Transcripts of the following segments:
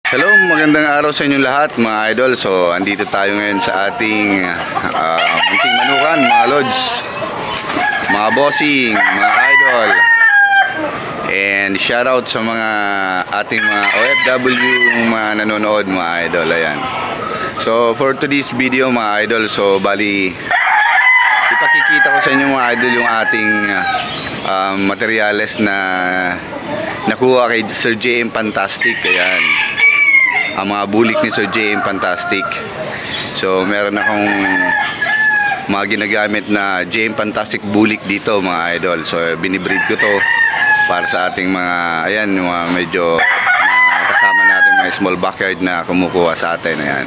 Hello, magandang araw sa inyong lahat mga idol. So, andito tayo ngayon sa ating munting manukan, mga lods, mga bossing, mga idol. And shoutout sa mga ating mga OFW mga nanonood mga idol. Ayan. So, for today's video mga idol, so bali ipakikita ko sa inyo mga idol yung ating materyales na nakuha kay Sir JM Fantastic. Ayan, ang mga bulik ni Sir JM Fantastic. So meron akong mga ginagamit na JM Fantastic bulik dito mga idol. So binibreed ko to para sa ating mga, ayan, yung mga medyo kasama natin mga small backyard na kumukuha sa atin. Ayan.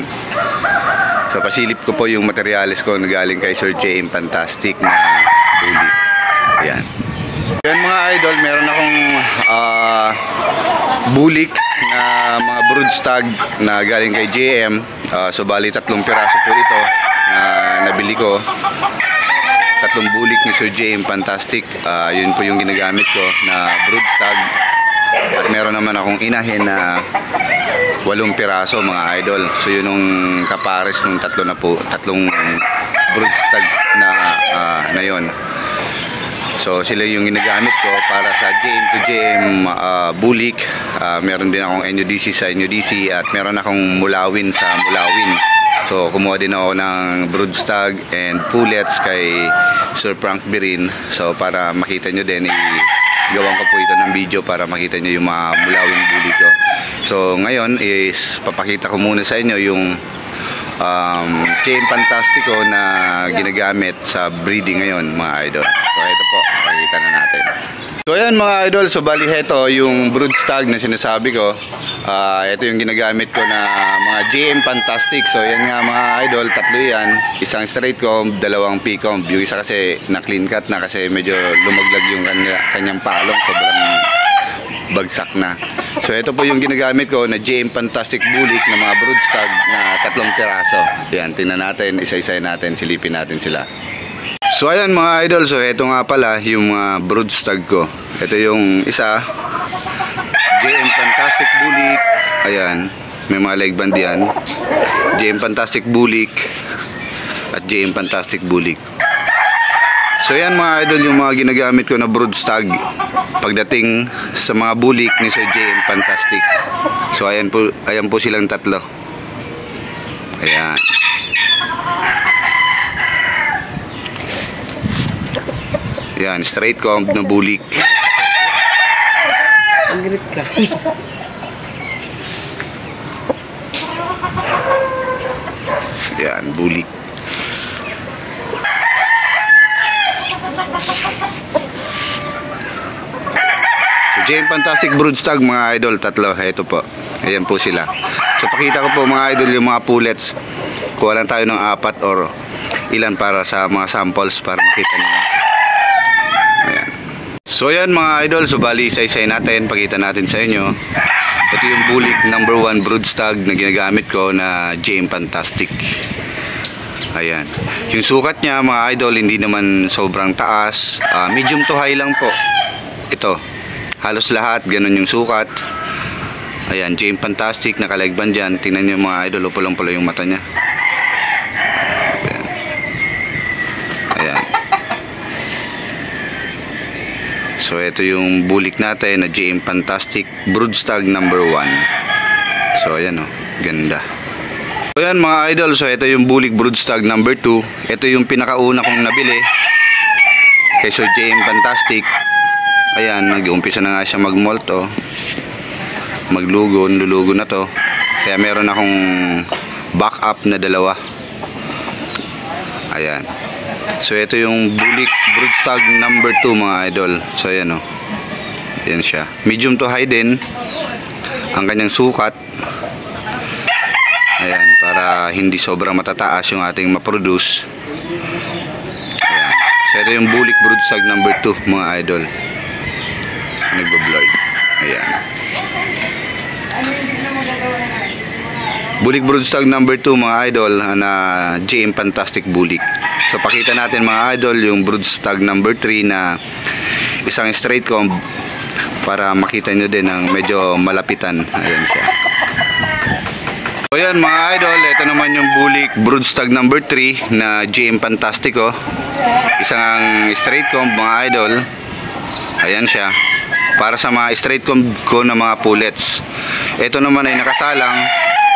So pasilip ko po yung materyales ko na galing kay Sir JM Fantastic na bulik. Ayan. Yan mga idol, meron akong bulik na mga broodstag na galing kay JM. So bali 3 piraso po ito na nabili ko. 3 bulik ni Sir JM Fantastic. Yun po yung ginagamit ko na broodstag. At meron naman akong inahin na 8 piraso mga idol. So yun yung kapares ng 3 broodstag na yun. So sila yung ginagamit ko para sa JM to JM bulik. Meron din akong NUDC sa NUDC at meron akong mulawin sa mulawin. So kumuha din ako ng broodstag and pullets kay Sir Frank Birin. So para makita nyo din, gawan ko po ito ng video para makita nyo yung mga mulawin bulik ko. So ngayon is papakita ko muna sa inyo yung JM Fantastico na ginagamit sa breeding ngayon mga idol. So ito po, pakita na natin. So ayan mga idol, so bali ito yung broodstag na sinasabi ko. Ito yung ginagamit ko na mga JM Fantastic. So yan nga mga idol, 3 yan. Isang straight comb, 2 P-comb. Yung isa kasi na clean cut na kasi medyo lumaglag yung kanyang palong, sobrang bagsak na. So ito po yung ginagamit ko na JM Fantastic bulik na mga broodstag na 3 piraso. Yan, tingnan natin, isa-isa natin, silipin natin sila. So ayan mga idol, so ito nga pala yung mga broodstag ko. Ito yung isa, JM Fantastic bulik. Ayan, may mga leg band yan. JM Fantastic bulik at JM Fantastic bulik. So yan mga idol yung mga ginagamit ko na broodstag pagdating sa mga bulik ni Sir JM Fantastic. So ayan po silang 3. Ayan. Yan, straight comb na bulik. Angrit ka. Yan, bulik. So, JM Fantastic broodstag mga idol, 3. Ito po. Ayan po sila. So, pakita ko po mga idol yung mga pullets. Kuha lang tayo ng 4 or ilan para sa mga samples para makita nyo. Ayan. So, ayan mga idol. So, bali isa-isay natin. Pakita natin sa inyo. Ito yung bulik number 1 broodstag na ginagamit ko na JM Fantastic. Ayan. Yung sukat niya mga idol, hindi naman sobrang taas. Medium to high lang po. Ito. Halos lahat, ganun yung sukat. Ayan, JM Fantastic, nakalegban dyan. Tingnan nyo mga idol, pulang-pula yung mata niya. Ayan. Ayan. So, ito yung bulik natin na JM Fantastic broodstag number 1. So, ayan o, ganda. So, ayan mga idol, so ito yung bulik broodstag number 2. Ito yung pinakauna kong nabili kay Sir JM Fantastic. Ayan, nag-umpisa na nga siya mag-molt oh. Maglugo, lulugo na to. Kaya meron akong backup na 2. Ayan. So ito yung bulik broodstag number 2 mga idol. So ayan oh. Ayan siya. Medium to high din ang kanyang sukat. Ayan, para hindi sobrang matataas yung ating ma-produce. Ayan. So ito yung bulik broodstag number 2 mga idol. Nagbo-blurred. Ayan. Bulik broodstag number 2 mga idol na JM Fantastic bulik. So pakita natin mga idol yung broodstag number 3 na isang straight comb para makita nyo din ang medyo malapitan. Ayan siya. So yan mga idol, ito naman yung Bulik Broodstag number 3 na JM Fantastico. Isang straight comb mga idol. Ayan siya. Para sa mga straight comb ko na mga pullets. Ito naman ay nakasalang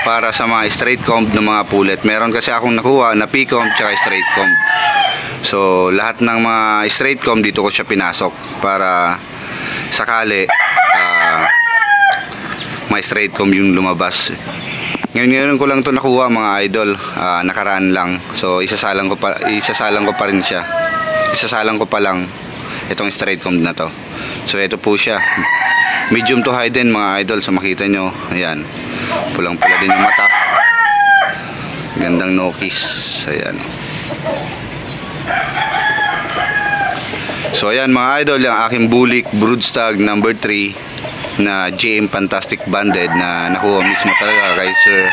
para sa mga straight comb na mga pullet. Meron kasi akong nakuha na P-comb tsaka straight comb. So lahat ng mga straight comb dito ko siya pinasok para sakali may straight comb yung lumabas. Ngayon ko lang to nakuha mga idol, nakaraan lang. So isasalang ko pa rin siya. Isasalang ko pa lang itong straight comb na to. So ito po siya. Medium to high din mga idol, so makita nyo. Ayan. Pulang-pula din yung mata. Gandang nokis. Ayan. So ayan mga idol, yung aking Bulik Broodstag number 3 na JM Fantastic Banded na nakuha mismo talaga kay Sir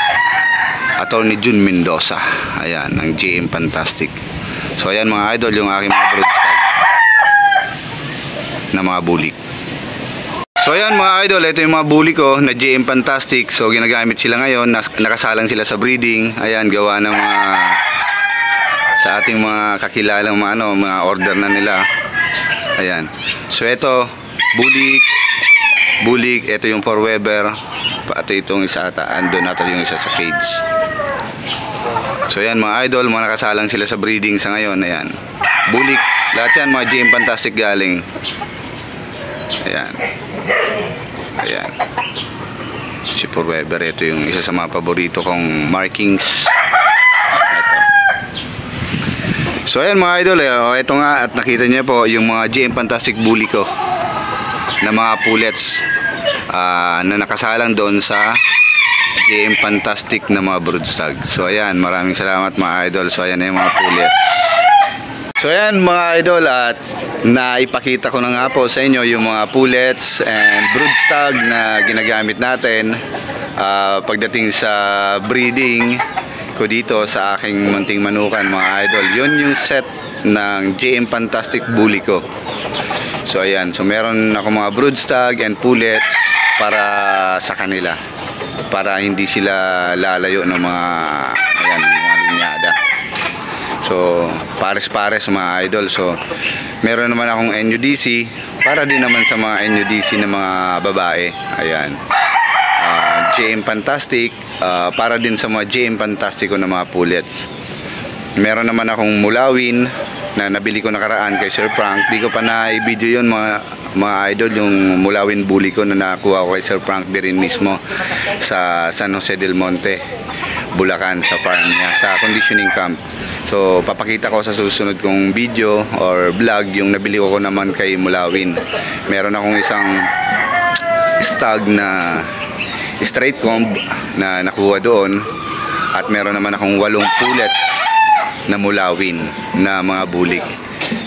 Attorney Jun Mendoza. Ayan, ang JM Fantastic. So ayan mga idol, yung aking mga broodstag na mga bulik. So ayan mga idol, ito yung mga bulik ko na JM Fantastic. So ginagamit sila ngayon, nakasalang sila sa breeding. Ayan, gawa ng mga sa ating mga kakilalang mga order na nila. Ayan. So ito, bulik, ito yung forever, pati itong isa ata, andun natin yung isa sa cage. So ayan mga idol, mga nakasalang sila sa breeding sa ngayon. Ayan, bulik, lahat yan mga JM Fantastic galing. Ayan, ayan, si forever, ito yung isa sa mga paborito kong markings. Ito. So ayan mga idol, ito nga, at nakita niyo po yung mga JM Fantastic bulik ko na mga pullets na nakasalang doon sa JM Fantastic na mga broodstag. So ayan, maraming salamat mga idol. So ayan na yung mga pullets. So ayan mga idol, at naipakita ko na nga po sa inyo yung mga pullets and broodstag na ginagamit natin pagdating sa breeding ko dito sa aking munting manukan mga idol. Yun yung set ng JM Fantastic bulik ko. So ayan, so meron ako mga broodstag and pullets para sa kanila, para hindi sila lalayo ng mga mga linyada. So pares-pares mga idol. So meron naman akong NUDC para din naman sa mga NUDC na mga babae. Ayan, JM Fantastic para din sa mga JM Fantastico na mga pullets. Meron naman akong mulawin na nabili ko nakaraan kay Sir Frank. Di ko pa na-i-video yun mga idol, yung mulawin bulik ko na nakuha ko kay Sir Frank din mismo sa San Jose del Monte, Bulacan, sa farm niya, sa conditioning camp. So papakita ko sa susunod kong video or vlog yung nabili ko naman kay mulawin. Meron akong isang stag na straight comb na nakuha doon, at meron naman akong 8 pullets na mulawin na mga bulik.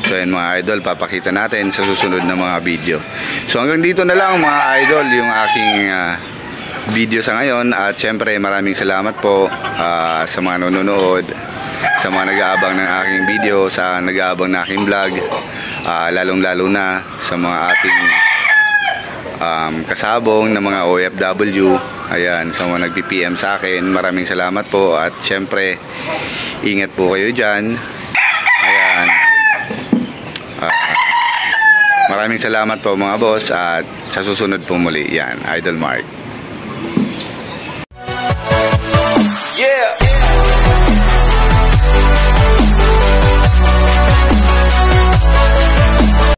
So yun mga idol, papakita natin sa susunod na mga video. So hanggang dito na lang mga idol yung aking video sa ngayon, at syempre maraming salamat po sa mga nanonood, sa mga nag-aabang ng aking video, sa nag-aabang ng aking vlog, lalong lalo na sa mga ating kasabong na mga OFW. Ayan, sa mga nag-PM sa akin, maraming salamat po, at syempre ingat po kayo dyan. Ayan, maraming salamat po mga boss, at sa susunod po muli. Yan, Idol Mark. Yeah.